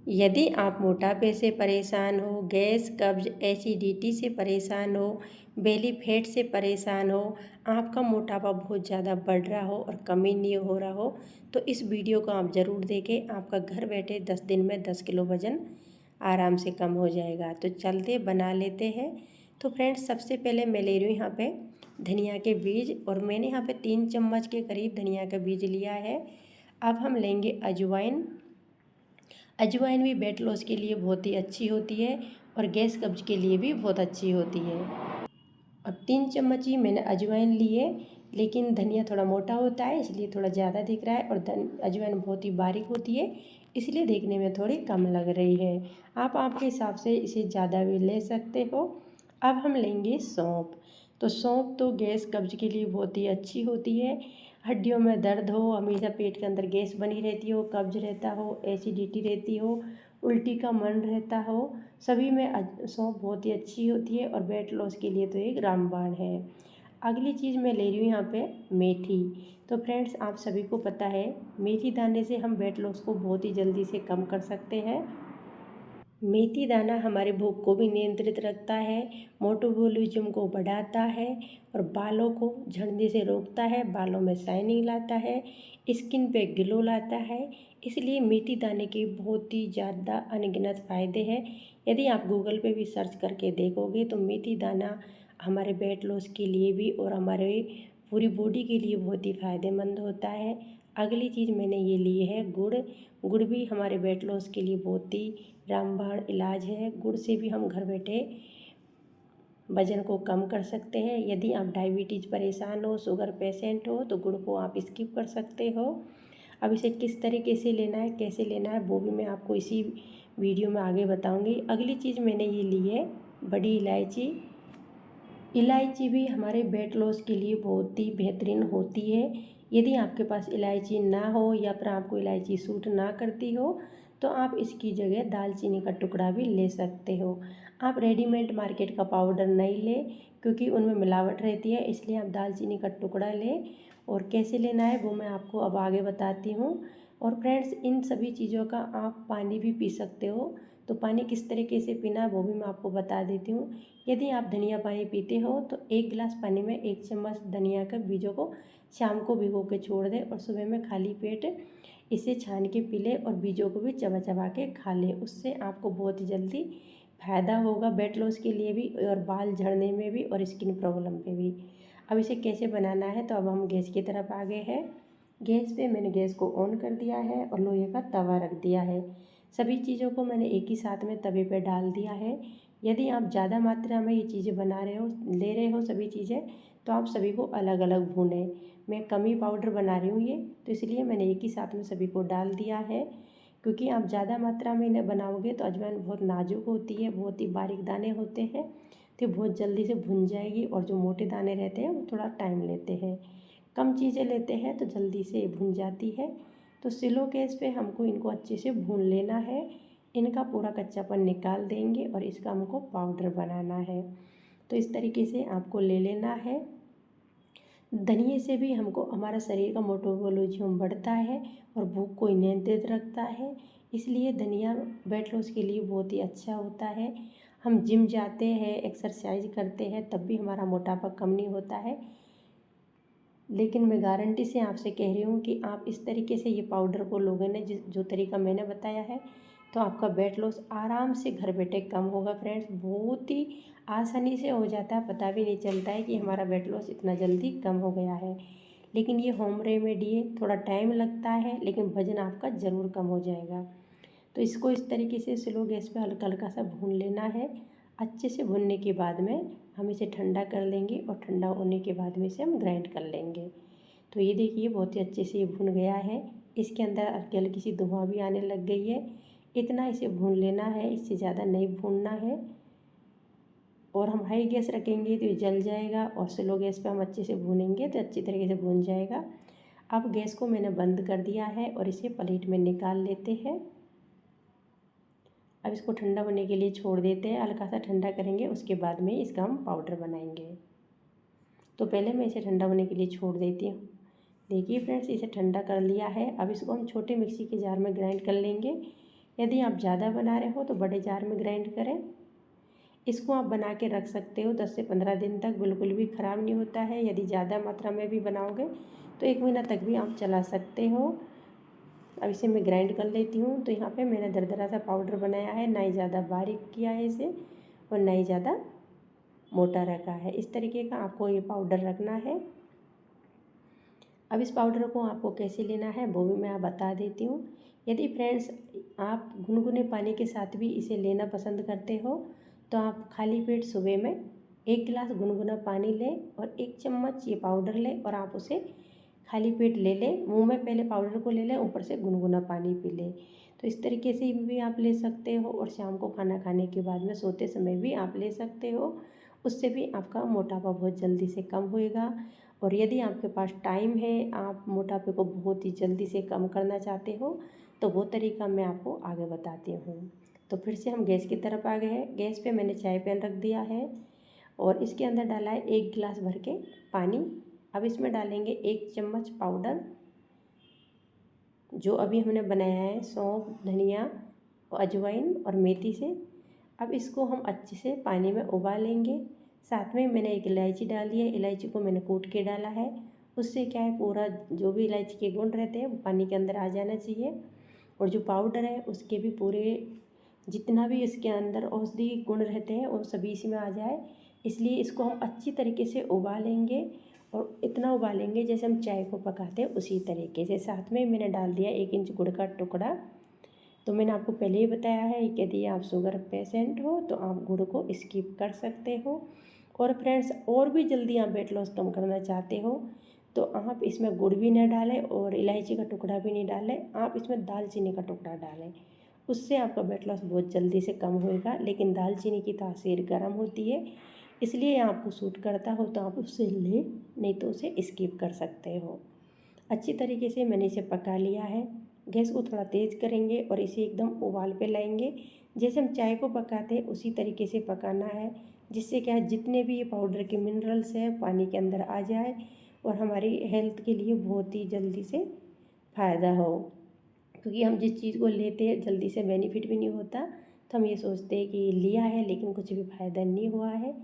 यदि आप मोटापे से परेशान हो, गैस, कब्ज, एसिडिटी से परेशान हो, बेली फैट से परेशान हो, आपका मोटापा बहुत ज़्यादा बढ़ रहा हो और कमी नहीं हो रहा हो, तो इस वीडियो को आप ज़रूर देखें। आपका घर बैठे 10 दिन में 10 किलो वज़न आराम से कम हो जाएगा। तो चलते बना लेते हैं। तो फ्रेंड्स, सबसे पहले मैं ले रही हूँ यहाँ पे धनिया के बीज, और मैंने यहाँ पे 3 चम्मच के करीब धनिया का बीज लिया है। अब हम लेंगे अजवाइन। अजवाइन भी वेट लॉस के लिए बहुत ही अच्छी होती है और गैस कब्ज के लिए भी बहुत अच्छी होती है। अब 3 चम्मच ही मैंने अजवाइन ली है, लेकिन धनिया थोड़ा मोटा होता है इसलिए थोड़ा ज़्यादा दिख रहा है, और अजवाइन बहुत ही बारीक होती है इसलिए देखने में थोड़ी कम लग रही है। आप आपके हिसाब से इसे ज़्यादा भी ले सकते हो। अब हम लेंगे सौंफ। तो सौंफ तो गैस कब्ज के लिए बहुत ही अच्छी होती है। हड्डियों में दर्द हो, हमेशा पेट के अंदर गैस बनी रहती हो, कब्ज रहता हो, एसिडिटी रहती हो, उल्टी का मन रहता हो, सभी में सौंफ बहुत ही अच्छी होती है और वेट लॉस के लिए तो एक रामबाण है। अगली चीज़ मैं ले रही हूँ यहाँ पे मेथी। तो फ्रेंड्स, आप सभी को पता है मेथी दाने से हम वेट लॉस को बहुत ही जल्दी से कम कर सकते हैं। मेथी दाना हमारे भूख को भी नियंत्रित रखता है, मेटाबॉलिज्म को बढ़ाता है और बालों को झड़ने से रोकता है, बालों में शाइनिंग लाता है, स्किन पे ग्लो लाता है। इसलिए मेथी दाने के बहुत ही ज़्यादा अनगिनत फ़ायदे हैं। यदि आप गूगल पे भी सर्च करके देखोगे तो मेथी दाना हमारे वेट लॉस के लिए भी और हमारे पूरी बॉडी के लिए बहुत ही फ़ायदेमंद होता है। अगली चीज़ मैंने ये ली है गुड़। गुड़ भी हमारे वेट लॉस के लिए बहुत ही रामबाण इलाज है। गुड़ से भी हम घर बैठे वज़न को कम कर सकते हैं। यदि आप डायबिटीज़ परेशान हो, शुगर पेशेंट हो, तो गुड़ को आप स्किप कर सकते हो। अब इसे किस तरीके से लेना है, कैसे लेना है, वो भी मैं आपको इसी वीडियो में आगे बताऊंगी। अगली चीज़ मैंने ये ली है बड़ी इलायची। इलायची भी हमारे वेट लॉस के लिए बहुत ही बेहतरीन होती है। यदि आपके पास इलायची ना हो या फिर आपको इलायची सूट ना करती हो तो आप इसकी जगह दालचीनी का टुकड़ा भी ले सकते हो। आप रेडीमेड मार्केट का पाउडर नहीं लें क्योंकि उनमें मिलावट रहती है, इसलिए आप दालचीनी का टुकड़ा लें। और कैसे लेना है वो मैं आपको अब आगे बताती हूँ। और फ्रेंड्स, इन सभी चीज़ों का आप पानी भी पी सकते हो। तो पानी किस तरीके से पीना है वो भी मैं आपको बता देती हूँ। यदि आप धनिया पानी पीते हो तो 1 गिलास पानी में 1 चम्मच धनिया के बीजों को शाम को भिगो के छोड़ दें और सुबह में खाली पेट इसे छान के पी लें और बीजों को भी चबा चबा के खा लें। उससे आपको बहुत ही जल्दी फ़ायदा होगा वेट लॉस के लिए भी और बाल झड़ने में भी और स्किन प्रॉब्लम पे भी। अब इसे कैसे बनाना है, तो अब हम गैस की तरफ आ गए हैं। गैस पे मैंने गैस को ऑन कर दिया है और लोहे का तवा रख दिया है। सभी चीज़ों को मैंने एक ही साथ में तवे पे डाल दिया है। यदि आप ज़्यादा मात्रा में ये चीज़ें बना रहे हो, ले रहे हो सभी चीज़ें, तो आप सभी को अलग अलग भूनें। मैं कम ही पाउडर बना रही हूँ ये, तो इसलिए मैंने एक ही साथ में सभी को डाल दिया है। क्योंकि आप ज़्यादा मात्रा में इन्हें बनाओगे तो अजवाइन बहुत नाजुक होती है, बहुत ही बारीक दाने होते हैं, तो बहुत जल्दी से भुन जाएगी। और जो मोटे दाने रहते हैं वो थोड़ा टाइम लेते हैं। कम चीज़ें लेते हैं तो जल्दी से भुन जाती है। तो स्लो गैस पे हमको इनको अच्छे से भून लेना है। इनका पूरा कच्चापन निकाल देंगे और इसका हमको पाउडर बनाना है। तो इस तरीके से आपको ले लेना है। धनिए से भी हमको हमारा शरीर का मेटाबॉलिज्म बढ़ता है और भूख को नियंत्रित रखता है, इसलिए धनिया वेट लॉस के लिए बहुत ही अच्छा होता है। हम जिम जाते हैं, एक्सरसाइज करते हैं, तब भी हमारा मोटापा कम नहीं होता है। लेकिन मैं गारंटी से आपसे कह रही हूँ कि आप इस तरीके से ये पाउडर को लोगों ने जो तरीका मैंने बताया है, तो आपका वेट लॉस आराम से घर बैठे कम होगा। फ्रेंड्स, बहुत ही आसानी से हो जाता है, पता भी नहीं चलता है कि हमारा वेट लॉस इतना जल्दी कम हो गया है। लेकिन ये होम रेमेडी है, थोड़ा टाइम लगता है लेकिन वजन आपका ज़रूर कम हो जाएगा। तो इसको इस तरीके से स्लो गैस पे हल्का हल्का सा भून लेना है। अच्छे से भुनने के बाद में हम इसे ठंडा कर लेंगे और ठंडा होने के बाद में इसे हम ग्राइंड कर लेंगे। तो ये देखिए बहुत ही अच्छे से ये भुन गया है। इसके अंदर हल्की हल्की सी धुआं भी आने लग गई है। इतना इसे भून लेना है, इससे ज़्यादा नहीं भूनना है। और हम हाई गैस रखेंगे तो ये जल जाएगा और स्लो गैस पे हम अच्छे से भूनेंगे तो अच्छी तरीके से भून जाएगा। अब गैस को मैंने बंद कर दिया है और इसे प्लेट में निकाल लेते हैं। अब इसको ठंडा होने के लिए छोड़ देते हैं, हल्का सा ठंडा करेंगे उसके बाद में इसका हम पाउडर बनाएंगे। तो पहले मैं इसे ठंडा होने के लिए छोड़ देती हूँ। देखिए फ्रेंड्स, इसे ठंडा कर लिया है। अब इसको हम छोटे मिक्सी के जार में ग्राइंड कर लेंगे। यदि आप ज़्यादा बना रहे हो तो बड़े जार में ग्राइंड करें। इसको आप बना के रख सकते हो 10 से 15 दिन तक, बिल्कुल भी ख़राब नहीं होता है। यदि ज़्यादा मात्रा में भी बनाओगे तो 1 महीना तक भी आप चला सकते हो। अब इसे मैं ग्राइंड कर लेती हूँ। तो यहाँ पे मैंने दरदरा सा पाउडर बनाया है, ना ही ज़्यादा बारीक किया है इसे और ना ही ज़्यादा मोटा रखा है। इस तरीके का आपको ये पाउडर रखना है। अब इस पाउडर को आपको कैसे लेना है वो भी मैं आप बता देती हूँ। यदि फ्रेंड्स आप गुनगुने पानी के साथ भी इसे लेना पसंद करते हो तो आप खाली पेट सुबह में 1 गिलास गुनगुना पानी लें और 1 चम्मच ये पाउडर लें और आप उसे खाली पेट ले लें। मुंह में पहले पाउडर को ले लें, ऊपर से गुनगुना पानी पी लें। तो इस तरीके से भी आप ले सकते हो और शाम को खाना खाने के बाद में सोते समय भी आप ले सकते हो। उससे भी आपका मोटापा बहुत जल्दी से कम होएगा। और यदि आपके पास टाइम है, आप मोटापे को बहुत ही जल्दी से कम करना चाहते हो तो वो तरीका मैं आपको आगे बताती हूँ। तो फिर से हम गैस की तरफ आ गए हैं। गैस पे मैंने चाय पैन रख दिया है और इसके अंदर डाला है 1 गिलास भर के पानी। अब इसमें डालेंगे 1 चम्मच पाउडर जो अभी हमने बनाया है सौंफ, धनिया, अजवाइन और मेथी से। अब इसको हम अच्छे से पानी में उबालेंगे। साथ में मैंने एक इलायची डाली है, इलायची को मैंने कूट के डाला है। उससे क्या है, पूरा जो भी इलायची के गुण रहते हैं वो पानी के अंदर आ जाना चाहिए और जो पाउडर है उसके भी पूरे जितना भी इसके अंदर औषधि गुण रहते हैं वो सभी इसमें आ जाए। इसलिए इसको हम अच्छी तरीके से उबालेंगे और इतना उबालेंगे जैसे हम चाय को पकाते हैं उसी तरीके से। साथ में मैंने डाल दिया 1 इंच गुड़ का टुकड़ा। तो मैंने आपको पहले ही बताया है कि यदि आप शुगर पेशेंट हो तो आप गुड़ को स्किप कर सकते हो। और फ्रेंड्स और भी जल्दी आप वेट लॉस कम करना चाहते हो तो आप इसमें गुड़ भी ना डालें और इलायची का टुकड़ा भी नहीं डालें, आप इसमें दालचीनी का टुकड़ा डालें। उससे आपका वेट लॉस बहुत जल्दी से कम होएगा। लेकिन दालचीनी की तासीर गर्म होती है, इसलिए आपको सूट करता हो तो आप उससे लें, नहीं तो उसे स्किप कर सकते हो। अच्छी तरीके से मैंने इसे पका लिया है। गैस को थोड़ा तेज़ करेंगे और इसे एकदम उबाल पे लाएंगे। जैसे हम चाय को पकाते हैं उसी तरीके से पकाना है, जिससे क्या है जितने भी ये पाउडर के मिनरल्स हैं पानी के अंदर आ जाए और हमारी हेल्थ के लिए बहुत ही जल्दी से फ़ायदा हो। क्योंकि हम जिस चीज़ को लेते हैं जल्दी से बेनिफिट भी नहीं होता, तो हम ये सोचते हैं कि लिया है लेकिन कुछ भी फ़ायदा नहीं हुआ है।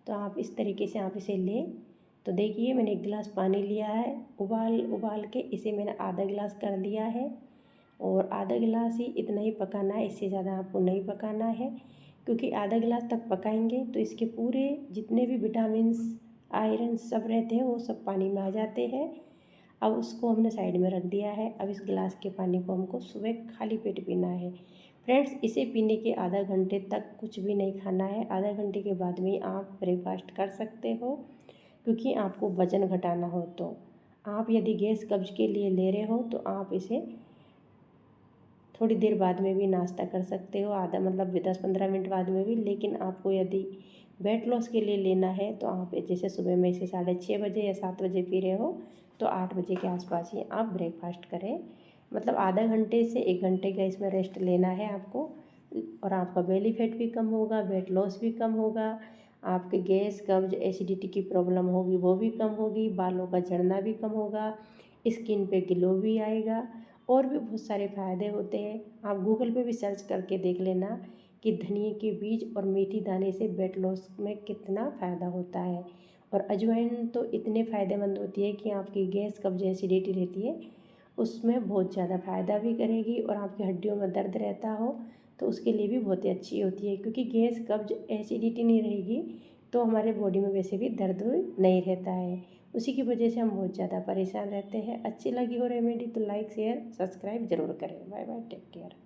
तो आप इस तरीके से आप इसे लें। तो देखिए मैंने 1 गिलास पानी लिया है, उबाल उबाल के इसे मैंने आधा गिलास कर दिया है और आधा गिलास ही इतना ही पकाना है, इससे ज़्यादा आपको नहीं पकाना है। क्योंकि आधा गिलास तक पकाएंगे तो इसके पूरे जितने भी विटामिन्स, आयरन सब रहते हैं वो सब पानी में आ जाते हैं। अब उसको हमने साइड में रख दिया है। अब इस गिलास के पानी को हमको सुबह खाली पेट पीना है। फ्रेंड्स इसे पीने के आधा घंटे तक कुछ भी नहीं खाना है। आधा घंटे के बाद में आप ब्रेकफास्ट कर सकते हो। क्योंकि आपको वज़न घटाना हो तो आप यदि गैस कब्ज के लिए ले रहे हो तो आप इसे थोड़ी देर बाद में भी नाश्ता कर सकते हो, आधा मतलब 10-15 मिनट बाद में भी। लेकिन आपको यदि वेट लॉस के लिए लेना है तो आप जैसे सुबह में इसे 6:30 बजे या 7 बजे पी रहे हो तो 8 बजे के आसपास ही आप ब्रेकफास्ट करें। मतलब आधा घंटे से 1 घंटे का इसमें रेस्ट लेना है आपको और आपका बेली फैट भी कम होगा, वेट लॉस भी कम होगा, आपके गैस कब्ज एसिडिटी की प्रॉब्लम होगी वो भी कम होगी, बालों का झड़ना भी कम होगा, स्किन पे ग्लो भी आएगा और भी बहुत सारे फ़ायदे होते हैं। आप गूगल पे भी सर्च करके देख लेना कि धनिए के बीज और मेथी दाने से वेट लॉस में कितना फ़ायदा होता है। और अजवाइन तो इतने फ़ायदेमंद होती है कि आपकी गैस कब्ज एसिडिटी रहती है उसमें बहुत ज़्यादा फ़ायदा भी करेगी और आपकी हड्डियों में दर्द रहता हो तो उसके लिए भी बहुत ही अच्छी होती है। क्योंकि गैस कब्ज एसिडिटी नहीं रहेगी तो हमारे बॉडी में वैसे भी दर्द नहीं रहता है। उसी की वजह से हम बहुत ज़्यादा परेशान रहते हैं। अच्छी लगी हो रेमेडी तो लाइक शेयर सब्सक्राइब ज़रूर करें। Bye bye, take care.